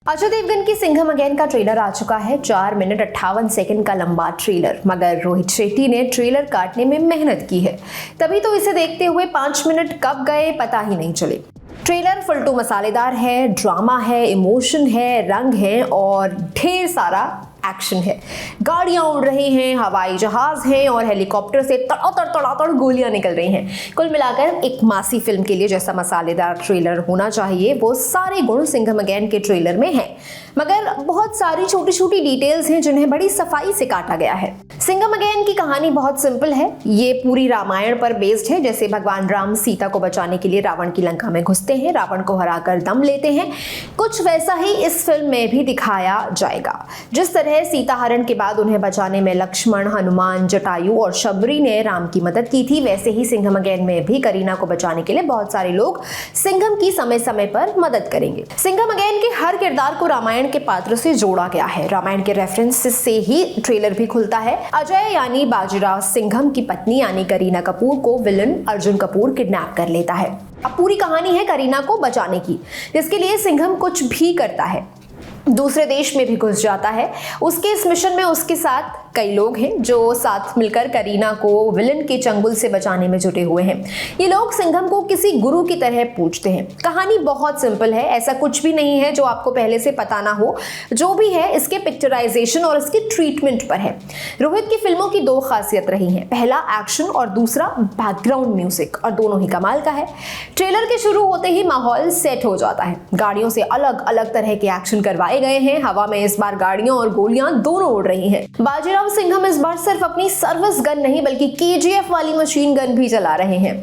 अजय देवगन की सिंघम अगेन का ट्रेलर आ चुका है। 4 मिनट 58 सेकंड का लंबा ट्रेलर, मगर रोहित शेट्टी ने ट्रेलर काटने में मेहनत की है, तभी तो इसे देखते हुए 5 मिनट कब गए पता ही नहीं चले। ट्रेलर फुलटू मसालेदार है, ड्रामा है, इमोशन है, रंग है और ढेर सारा एक्शन है। गाड़ियां उड़ रही हैं, हवाई जहाज हैं और हेलीकॉप्टर से तड़ातड़ गोलियां निकल रही हैं। कुल मिलाकर एक मासी फिल्म के लिए जैसा मसालेदार ट्रेलर होना चाहिए वो सारे गुण सिंघम अगेन के ट्रेलर में हैं, मगर बहुत सारी छोटी छोटी डिटेल्स हैं जिन्हें बड़ी सफाई से काटा गया है। सिंघम अगेन की कहानी बहुत सिंपल है। ये पूरी रामायण पर बेस्ड है। जैसे भगवान राम सीता को बचाने के लिए रावण की लंका में घुसते हैं, रावण को हराकर दम लेते हैं, कुछ वैसा ही इस फिल्म में भी दिखाया जाएगा। जिस तरह सीता हरण के बाद उन्हें बचाने में लक्ष्मण, हनुमान, जटायु और शबरी ने राम की मदद की थी, वैसे ही सिंघम अगेन में भी करीना को बचाने के लिए बहुत सारे लोग सिंघम की समय समय पर मदद करेंगे। सिंघम अगेन के हर किरदार को रामायण के पात्र से जोड़ा गया है। रामायण के रेफरेंस से ही ट्रेलर भी खुलता है। अजय यानी बाजीराव सिंघम की पत्नी यानी करीना कपूर को विलन अर्जुन कपूर किडनैप कर लेता है। अब पूरी कहानी है करीना को बचाने की, जिसके लिए सिंघम कुछ भी करता है, दूसरे देश में भी घुस जाता है। उसके इस मिशन में उसके साथ कई लोग हैं जो साथ मिलकर करीना को विलन के चंगुल से बचाने में जुटे हुए हैं। ये लोग सिंघम को किसी गुरु की तरह पूजते हैं। कहानी बहुत सिंपल है, ऐसा कुछ भी नहीं है जो आपको पहले से पता ना हो। जो भी है इसके पिक्चराइजेशन और इसके ट्रीटमेंट पर है। रोहित की फिल्मों की 2 खासियत रही हैं, पहला एक्शन और दूसरा बैकग्राउंड म्यूजिक, और दोनों ही कमाल का है। ट्रेलर के शुरू होते ही माहौल सेट हो जाता है। गाड़ियों से अलग अलग तरह के एक्शन करवाए गए हैं। हवा में इस बार गाड़ियां और गोलियां दोनों उड़ रही हैं। बाजीराव सिंघम इस बार सिर्फ अपनी सर्विस गन नहीं बल्कि केजीएफ वाली मशीन गन भी चला रहे हैं।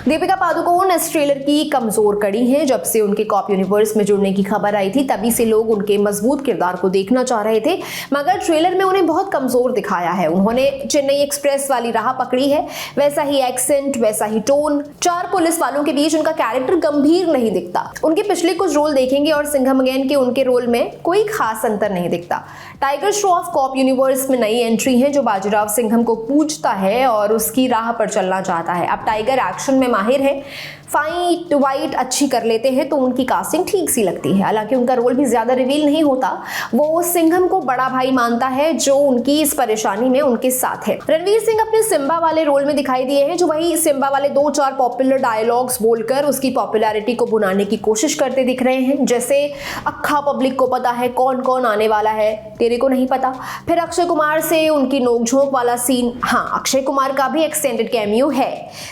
दीपिका पादुकोण इस ट्रेलर की कमजोर कड़ी हैं। जब से उनके कॉप यूनिवर्स में जुड़ने की खबर आई थी तभी से लोग उनके मजबूत किरदार को देखना चाह रहे थे, मगर ट्रेलर में उन्हें बहुत कमजोर दिखाया है। उन्होंने चेन्नई एक्सप्रेस वाली राह पकड़ी है, वैसा ही एक्सेंट, वैसा ही टोन। 4 पुलिस वालों के बीच उनका कैरेक्टर गंभीर नहीं दिखता। उनके पिछले कुछ रोल देखेंगे और सिंघम अगेन के उनके रोल में कोई खास अंतर नहीं दिखता। टाइगर श्रॉफ कॉप यूनिवर्स में नई एंट्री है जो बाजीराव सिंघम को पूजता है और उसकी राह पर चलना चाहता है। अब टाइगर एक्शन में माहिर है, फाइट वाइट अच्छी कर लेते हैं तो उनकी कास्टिंग ठीक सी लगती है। हालांकि उनका रोल भी ज्यादा रिवील नहीं होता। वो सिंघम को बड़ा भाई मानता है जो उनकी इस परेशानी में उनके साथ है। रणवीर सिंह अपने सिम्बा वाले रोल में दिखाई दिए हैं, जो वही सिम्बा वाले 2-4 पॉपुलर डायलॉग्स बोलकर उसकी पॉपुलैरिटी को बुनाने की कोशिश करते दिख रहे हैं। जैसे अक्खा पब्लिक को पता है कौन कौन आने वाला है, तेरे को नहीं पता। फिर अक्षय कुमार से उनकी नोकझोंक वाला सीन। हाँ, अक्षय कुमार का भी एक्सटेंडेड कैमियो है,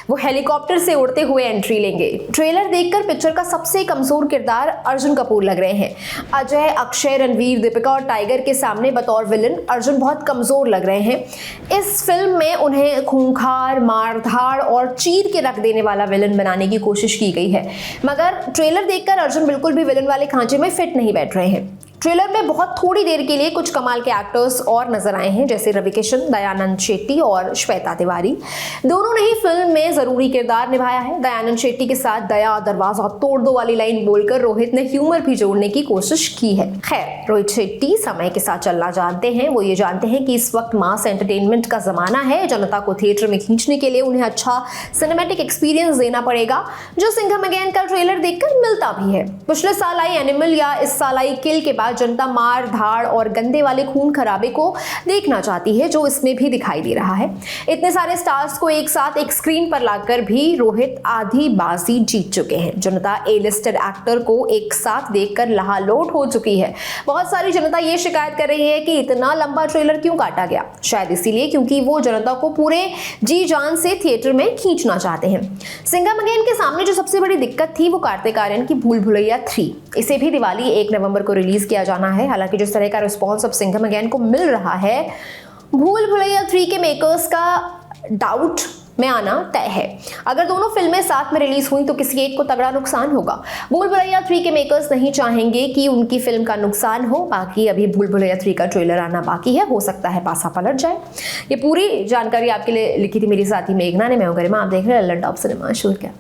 वो हेलीकॉप्टर से उड़ते हुए एंट्री लेंगे। ट्रेलर देखकर पिक्चर का सबसे कमजोर किरदार अर्जुन कपूर लग रहे हैं। अजय, अक्षय, रणवीर, दीपिका और टाइगर के सामने बतौर विलन अर्जुन बहुत कमजोर लग रहे हैं। इस फिल्म में उन्हें खूंखार, मारधाड़ और चीर के रख देने वाला विलन बनाने की कोशिश की गई है, मगर ट्रेलर देखकर अर्जुन बिल्कुल भी विलन वाले खांचे में फिट नहीं बैठ रहे हैं। ट्रेलर में बहुत थोड़ी देर के लिए कुछ कमाल के एक्टर्स और नजर आए हैं, जैसे रवि किशन, दयानंद शेट्टी और श्वेता तिवारी। दोनों ने ही फिल्म में जरूरी किरदार निभाया है। दयानंद शेट्टी के साथ दया दरवाजा तोड़ दो वाली लाइन बोलकर रोहित ने ह्यूमर भी जोड़ने की कोशिश की है। खैर, रोहित शेट्टी समय के साथ चलना जानते हैं। वो ये जानते हैं कि इस वक्त मास एंटरटेनमेंट का जमाना है। जनता को थिएटर में खींचने के लिए उन्हें अच्छा सिनेमैटिक एक्सपीरियंस देना पड़ेगा, जो सिंघम अगेन का ट्रेलर देखकर मिलता भी है। पिछले साल आई एनिमल या इस साल आई किल के बाद जनता मार धाड़ और गंदे वाले खून खराबे को देखना चाहती है, जो इसमें भी दिखाई दे रहा है। इतने सारे स्टार्स को एक साथ एक स्क्रीन पर लाकर भी रोहित आधी बाजी जीत चुके हैं। जनता ए लिस्टेड एक्टर को एक साथ देखकर लहालोट हो चुकी है। बहुत सारी जनता ये शिकायत कर रही है कि इतना लंबा ट्रेलर क्यों काटा गया। शायद इसीलिए क्योंकि वो जनता को पूरे जी जान से थिएटर में खींचना चाहते हैं। सिंघम अगेन के सामने जो सबसे बड़ी दिक्कत थी वो कार्तिक आर्यन की भूल भुलैया 3। इसे भी दिवाली 1 नवंबर को रिलीज किया जाना है। हालांकि जिस तरह का रिस्पॉन्स अब सिंघम अगेन को मिल रहा है, भूल भुलैया 3 के मेकर्स का डाउट में आना तय है। अगर दोनों फिल्में साथ में रिलीज हुई तो किसी एक को तगड़ा नुकसान होगा। भूल भुलैया 3 के मेकर्स नहीं चाहेंगे कि उनकी फिल्म का नुकसान हो। बाकी अभी भूल भुलैया 3 का ट्रेलर आना बाकी है, हो सकता है पासा पलट जाए। ये पूरी जानकारी आपके लिए लिखी थी मेरी साथी मेघना ने। मैं हूं गरिमा, आप देख रहे हैं लंडन टॉप सिनेमा। शुक्रिया।